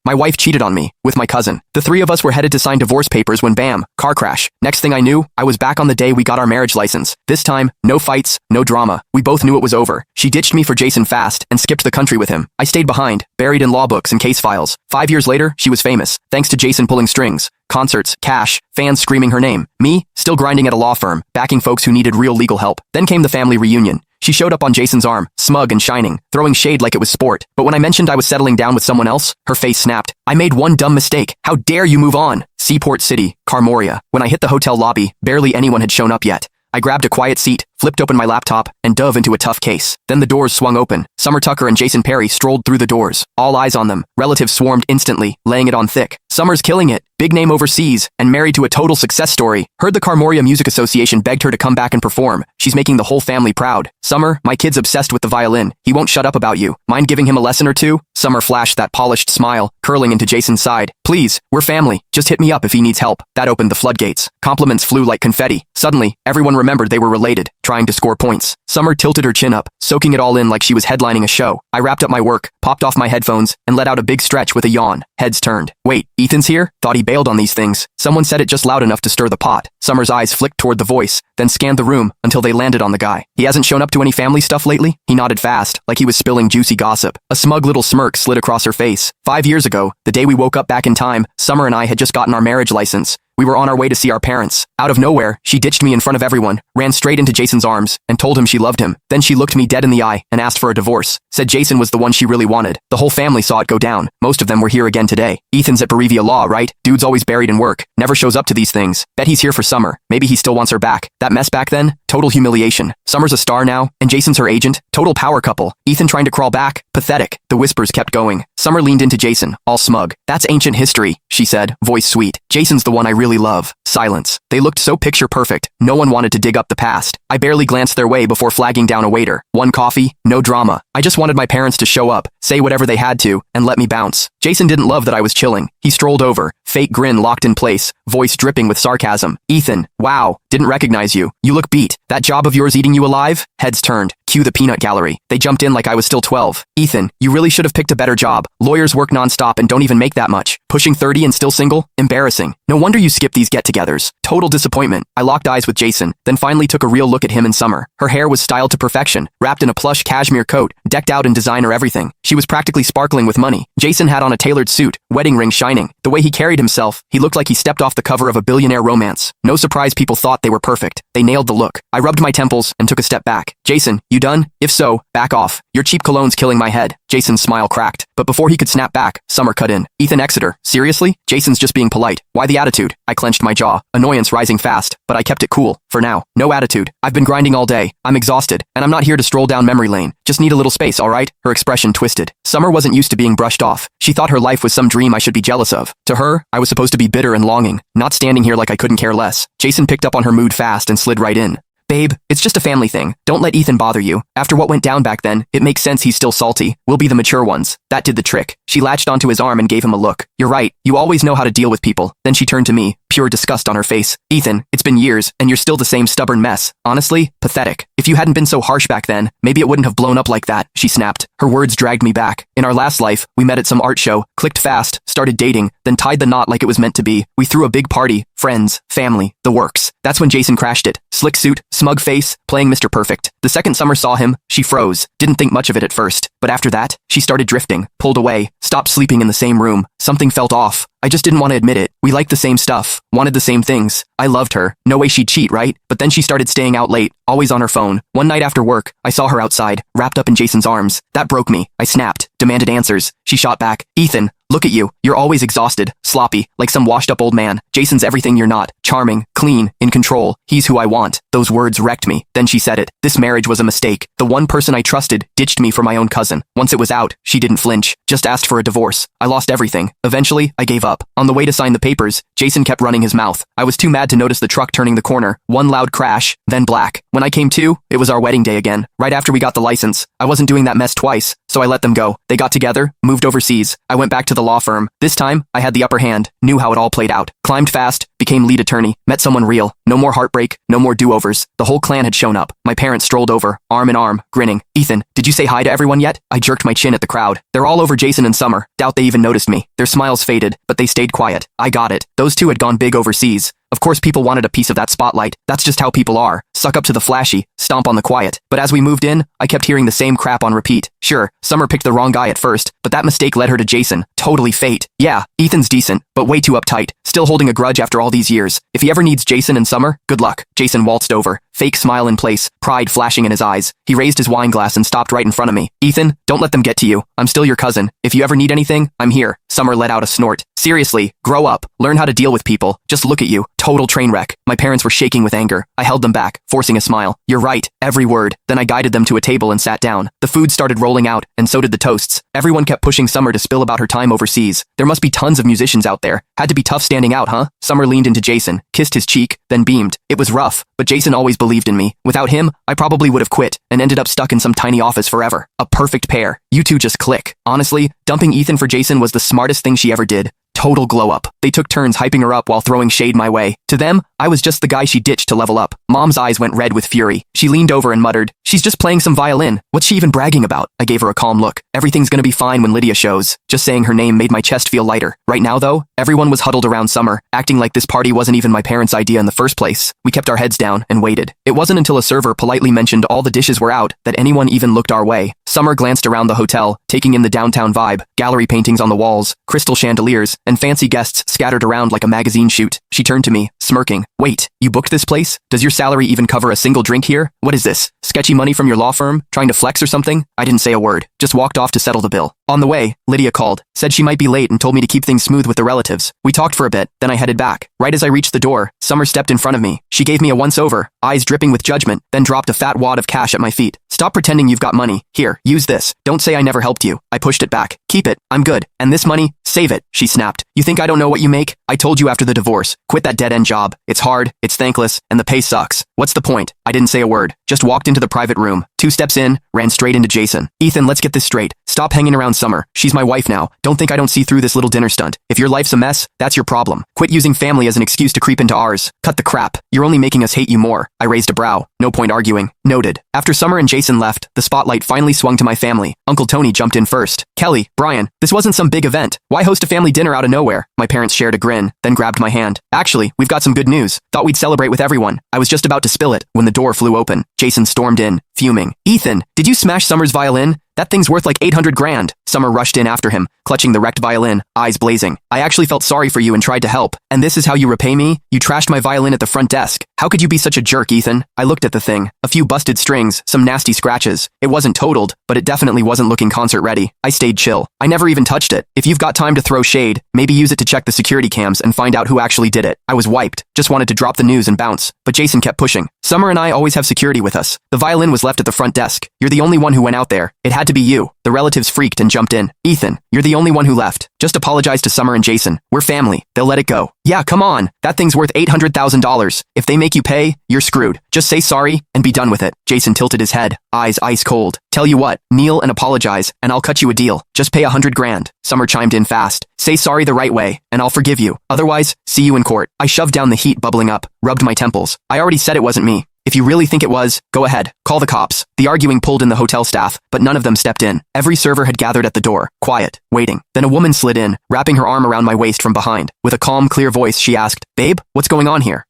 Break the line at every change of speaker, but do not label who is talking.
My wife cheated on me, with my cousin. The three of us were headed to sign divorce papers when bam, car crash. Next thing I knew, I was back on the day we got our marriage license. This time, no fights, no drama. We both knew it was over. She ditched me for Jason fast and skipped the country with him. I stayed behind, buried in law books and case files. 5 years later, she was famous, thanks to Jason pulling strings. Concerts, cash, fans screaming her name. Me, still grinding at a law firm, backing folks who needed real legal help. Then came the family reunion. She showed up on Jason's arm, smug and shining, throwing shade like it was sport. But when I mentioned I was settling down with someone else, her face snapped. I made one dumb mistake. How dare you move on? Seaport City, Carmoria. When I hit the hotel lobby, barely anyone had shown up yet. I grabbed a quiet seat, flipped open my laptop, and dove into a tough case. Then the doors swung open. Summer Tucker and Jason Perry strolled through the doors. All eyes on them. Relatives swarmed instantly, laying it on thick. Summer's killing it. Big name overseas, and married to a total success story. Heard the Carmoria Music Association begged her to come back and perform. She's making the whole family proud. Summer, my kid's obsessed with the violin. He won't shut up about you. Mind giving him a lesson or two? Summer flashed that polished smile, curling into Jason's side. Please, we're family. Just hit me up if he needs help. That opened the floodgates. Compliments flew like confetti. Suddenly, everyone remembered they were related, trying to score points. Summer tilted her chin up, soaking it all in like she was headlining a show. I wrapped up my work, popped off my headphones, and let out a big stretch with a yawn. Heads turned. Wait, Ethan's here? Thought he bailed on these things. Someone said it just loud enough to stir the pot. Summer's eyes flicked toward the voice, then scanned the room until they landed on the guy. He hasn't shown up to any family stuff lately? He nodded fast, like he was spilling juicy gossip. A smug little smirk slid across her face. 5 years ago, the day we woke up back in time, Summer and I had just gotten our marriage license. We were on our way to see our parents. Out of nowhere, she ditched me in front of everyone, ran straight into Jason's arms, and told him she loved him. Then she looked me dead in the eye and asked for a divorce. Said Jason was the one she really wanted. The whole family saw it go down. Most of them were here again today. Ethan's at Berevia Law, right? Dude's always buried in work. Never shows up to these things. Bet he's here for Summer. Maybe he still wants her back. That mess back then? Total humiliation. Summer's a star now, and Jason's her agent. Total power couple. Ethan trying to crawl back? Pathetic. The whispers kept going. Summer leaned into Jason, all smug. That's ancient history, she said, voice sweet. Jason's the one I really love. Silence. They looked so picture perfect. No one wanted to dig up the past. I barely glanced their way before flagging down a waiter. One coffee, no drama. I just wanted my parents to show up, say whatever they had to, and let me bounce. Jason didn't love that I was chilling. He strolled over, fake grin locked in place, voice dripping with sarcasm. Ethan, wow, didn't recognize you. You look beat. That job of yours eating you alive? Heads turned. Cue the peanut gallery. They jumped in like I was still 12. Ethan, you really should have picked a better job. Lawyers work nonstop and don't even make that much. Pushing 30 and still single? Embarrassing. No wonder you skip these get-togethers. Total disappointment. I locked eyes with Jason, then finally took a real look at him and Summer. Her hair was styled to perfection, wrapped in a plush cashmere coat, decked out in designer everything. She was practically sparkling with money. Jason had on a tailored suit, wedding ring shining. The way he carried himself, he looked like he stepped off the cover of a billionaire romance. No surprise people thought they were perfect. They nailed the look. I rubbed my temples and took a step back. Jason, you done? If so, back off. Your cheap cologne's killing my head. Jason's smile cracked. But before he could snap back, Summer cut in. Ethan Exeter, seriously? Jason's just being polite. Why the attitude? I clenched my jaw, annoyance rising fast, but I kept it cool. For now, no attitude. I've been grinding all day. I'm exhausted, and I'm not here to stroll down memory lane. Just need a little space, alright? Her expression twisted. Summer wasn't used to being brushed off. She thought her life was some dream I should be jealous of. To her, I was supposed to be bitter and longing, not standing here like I couldn't care less. Jason picked up on her mood fast and slid right in. Babe, it's just a family thing. Don't let Ethan bother you. After what went down back then, it makes sense he's still salty. We'll be the mature ones. That did the trick. She latched onto his arm and gave him a look. You're right. You always know how to deal with people. Then she turned to me, pure disgust on her face. Ethan, it's been years, and you're still the same stubborn mess. Honestly, pathetic. If you hadn't been so harsh back then, maybe it wouldn't have blown up like that, she snapped. Her words dragged me back. In our last life, we met at some art show, clicked fast, started dating, then tied the knot like it was meant to be. We threw a big party, friends, family, the works. That's when Jason crashed it. Slick suit, smug face, playing Mr. Perfect. The second Summer saw him, she froze. Didn't think much of it at first. But after that, she started drifting, pulled away, stopped sleeping in the same room. Something felt off. I just didn't want to admit it. We liked the same stuff, wanted the same things. I loved her. No way she'd cheat, right? But then she started staying out late, always on her phone. One night after work, I saw her outside, wrapped up in Jason's arms. That broke me. I snapped, demanded answers. She shot back. Ethan, look at you. You're always exhausted, sloppy, like some washed-up old man. Jason's everything you're not. Charming, clean, in control. He's who I want. Those words wrecked me. Then she said it. This marriage was a mistake. The one person I trusted ditched me for my own cousin. Once it was out, she didn't flinch. Just asked for a divorce. I lost everything. Eventually, I gave up. On the way to sign the papers, Jason kept running his mouth. I was too mad to notice the truck turning the corner. One loud crash, then black. When I came to, it was our wedding day again. Right after we got the license. I wasn't doing that mess twice, so I let them go. They got together, moved overseas. I went back to the law firm. This time, I had the upper hand, knew how it all played out. Climbed fast, became lead attorney, met someone real. No more heartbreak, no more do-overs. The whole clan had shown up. My parents strolled over, arm in arm, grinning. Ethan, did you say hi to everyone yet? I jerked my chin at the crowd. They're all over Jason and Summer. Doubt they even noticed me. Their smiles faded, but they stayed quiet. I got it. Those two had gone big overseas. Of course people wanted a piece of that spotlight. That's just how people are. Suck up to the flashy, stomp on the quiet. But as we moved in, I kept hearing the same crap on repeat. Sure, Summer picked the wrong guy at first, but that mistake led her to Jason. Totally fate. Yeah, Ethan's decent, but way too uptight. Still holding a grudge after all these years. If he ever needs Jason and Summer, good luck. Jason waltzed over, fake smile in place, pride flashing in his eyes. He raised his wine glass and stopped right in front of me. Ethan, don't let them get to you. I'm still your cousin. If you ever need anything, I'm here. Summer let out a snort. Seriously, grow up. Learn how to deal with people. Just look at you. Total train wreck. My parents were shaking with anger. I held them back, forcing a smile. You're right. Every word. Then I guided them to a table and sat down. The food started rolling out, and so did the toasts. Everyone kept pushing Summer to spill about her time overseas. There must be tons of musicians out there. Had to be tough standing out, huh? Summer leaned into Jason, kissed his cheek, then beamed. It was rough, but Jason always believed in me. Without him, I probably would have quit and ended up stuck in some tiny office forever. A perfect pair. You two just click. Honestly, dumping Ethan for Jason was the smartest thing she ever did. Total glow up. They took turns hyping her up while throwing shade my way. To them, I was just the guy she ditched to level up. Mom's eyes went red with fury. She leaned over and muttered, "She's just playing some violin. What's she even bragging about?" I gave her a calm look. Everything's gonna be fine when Lydia shows. Just saying her name made my chest feel lighter. Right now, though, everyone was huddled around Summer, acting like this party wasn't even my parents' idea in the first place. We kept our heads down and waited. It wasn't until a server politely mentioned all the dishes were out that anyone even looked our way. Summer glanced around the hotel, taking in the downtown vibe, gallery paintings on the walls, crystal chandeliers, and fancy guests scattered around like a magazine shoot. She turned to me, smirking. "Wait, you booked this place? Does your salary even cover a single drink here? What is this? Sketchy money from your law firm? Trying to flex or something?" I didn't say a word, just walked off to settle the bill. On the way, Lydia called, said she might be late and told me to keep things smooth with the relatives. We talked for a bit, then I headed back. Right as I reached the door, Summer stepped in front of me. She gave me a once-over, eyes dripping with judgment, then dropped a fat wad of cash at my feet. "Stop pretending you've got money. Here, use this. Don't say I never helped you." I pushed it back. "Keep it. I'm good. And this money, save it," she snapped. "You think I don't know what you make? I told you after the divorce. Quit that dead-end job. It's hard, it's thankless, and the pay sucks. What's the point?" I didn't say a word, just walked into the private room. 2 steps in, ran straight into Jason. "Ethan, let's get this straight. Stop hanging around Summer. She's my wife now. Don't think I don't see through this little dinner stunt. If your life's a mess, that's your problem. Quit using family as an excuse to creep into ours. Cut the crap. You're only making us hate you more." I raised a brow. No point arguing. Noted. After Summer and Jason left, the spotlight finally swung to my family. Uncle Tony jumped in first. "Kelly, Brian, this wasn't some big event. Why host a family dinner out of nowhere?" My parents shared a grin, then grabbed my hand. "Actually, we've got some good news. Thought we'd celebrate with everyone." I was just about to spill it when the door flew open. Jason stormed in, fuming. "Ethan, did you smash Summer's violin? That thing's worth like 800 grand. Summer rushed in after him, clutching the wrecked violin, eyes blazing. "I actually felt sorry for you and tried to help. And this is how you repay me? You trashed my violin at the front desk. How could you be such a jerk, Ethan?" I looked at the thing. A few busted strings, some nasty scratches. It wasn't totaled, but it definitely wasn't looking concert ready. I stayed chill. I never even touched it. If you've got time to throw shade, maybe use it to check the security cams and find out who actually did it. I was wiped. Just wanted to drop the news and bounce. But Jason kept pushing. "Summer and I always have security with us. The violin was left at the front desk. You're the only one who went out there. It had to be you." The relatives freaked and jumped in. "Ethan, you're the only one who left. Just apologize to Summer and Jason. We're family. They'll let it go." "Yeah, come on. That thing's worth $800,000. If they make you pay, you're screwed. Just say sorry and be done with it." Jason tilted his head, eyes ice cold. "Tell you what, kneel and apologize, and I'll cut you a deal. Just pay 100 grand. Summer chimed in fast. "Say sorry the right way, and I'll forgive you. Otherwise, see you in court." I shoved down the heat bubbling up, rubbed my temples. "I already said it wasn't me. If you really think it was, go ahead. Call the cops." The arguing pulled in the hotel staff, but none of them stepped in. Every server had gathered at the door, quiet, waiting. Then a woman slid in, wrapping her arm around my waist from behind. With a calm, clear voice, she asked, "Babe, what's going on here?"